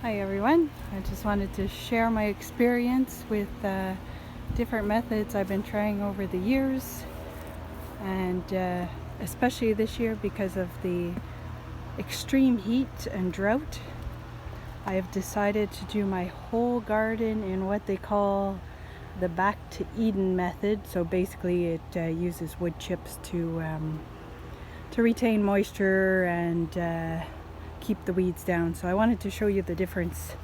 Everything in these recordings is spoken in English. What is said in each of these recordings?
Hi everyone, I just wanted to share my experience with different methods I've been trying over the years, and especially this year because of the extreme heat and drought. I have decided to do my whole garden in what they call the back to Eden method. So basically it uses wood chips to retain moisture and keep the weeds down. So I wanted to show you the difference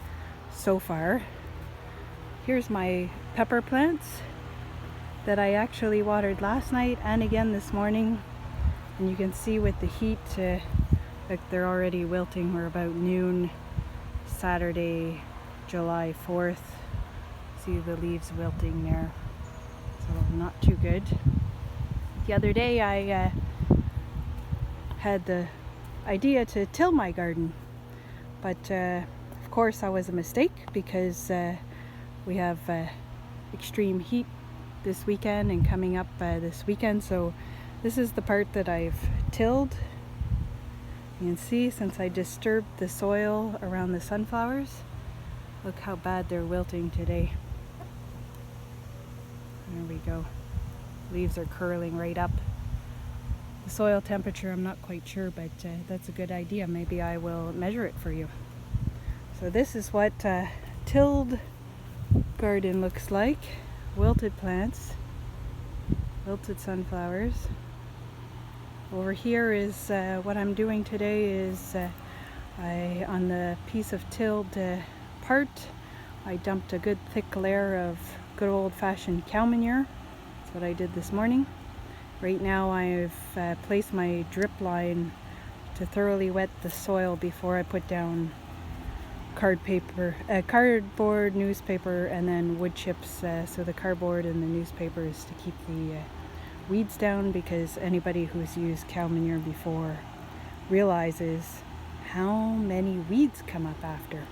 so far. Here's my pepper plants that I actually watered last night and again this morning, and you can see with the heat like they're already wilting. We're about noon Saturday, July 4th. See the leaves wilting there, so not too good. The other day I had the idea to till my garden, but of course that was a mistake because we have extreme heat this weekend and coming up this weekend. So this is the part that I've tilled. You can see, since I disturbed the soil around the sunflowers, look how bad they're wilting today. There we go. Leaves are curling right up. The soil temperature, I'm not quite sure, but that's a good idea. Maybe I will measure it for you. So this is what tilled garden looks like. Wilted plants, wilted sunflowers. Over here is what I'm doing today is on the piece of tilled part, I dumped a good thick layer of good old-fashioned cow manure. That's what I did this morning. Right now I've placed my drip line to thoroughly wet the soil before I put down cardboard, newspaper, and then wood chips. So the cardboard and the newspaper is to keep the weeds down, because anybody who's used cow manure before realizes how many weeds come up after.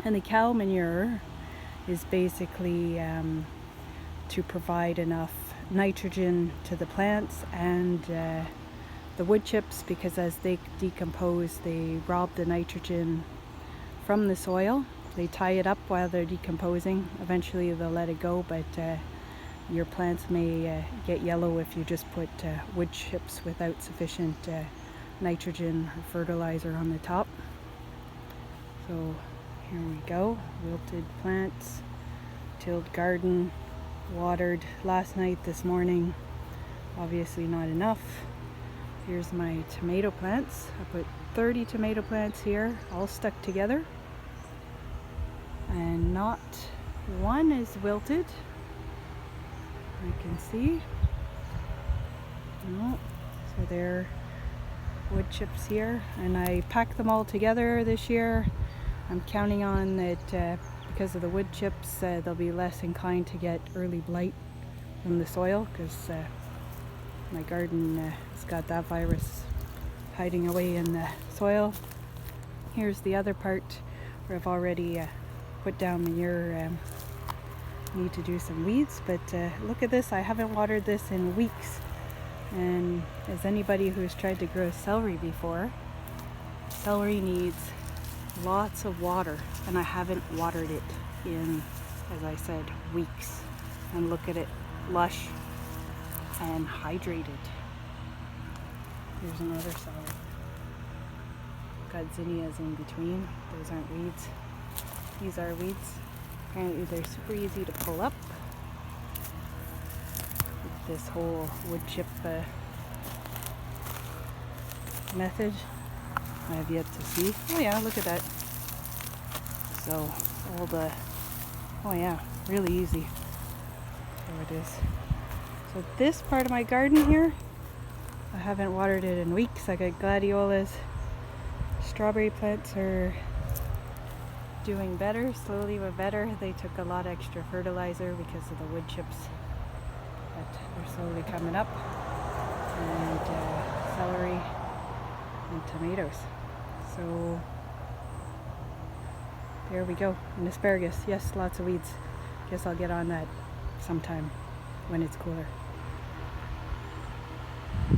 And the cow manure is basically to provide enough nitrogen to the plants and the wood chips, because as they decompose they rob the nitrogen from the soil. They tie it up while they're decomposing. Eventually they'll let it go, but your plants may get yellow if you just put wood chips without sufficient nitrogen or fertilizer on the top. So here we go, wilted plants, tilled garden, watered last night, this morning, obviously not enough. Here's my tomato plants. I put 30 tomato plants here, all stuck together, and not one is wilted, I can see. No. So they're wood chips here, and I packed them all together this year. I'm counting on that because of the wood chips, they'll be less inclined to get early blight from the soil, because my garden has got that virus hiding away in the soil. Here's the other part where I've already put down manure. Need to do some weeds, but look at this. I haven't watered this in weeks, and as anybody who's tried to grow celery before, celery needs lots of water, and I haven't watered it in, as I said, weeks. And look at it, lush and hydrated. Here's another celery. Got zinnias in between. Those aren't weeds. These are weeds. Apparently they're super easy to pull up with this whole wood chip method. I have yet to see. Oh yeah, look at that. So all the, oh yeah, really easy. There it is. So this part of my garden here, I haven't watered it in weeks. I got gladiolas. Strawberry plants are doing better, slowly but better. They took a lot extra fertilizer because of the wood chips, but they're slowly coming up. And celery and tomatoes. So there we go. And asparagus, yes, lots of weeds. Guess I'll get on that sometime when it's cooler.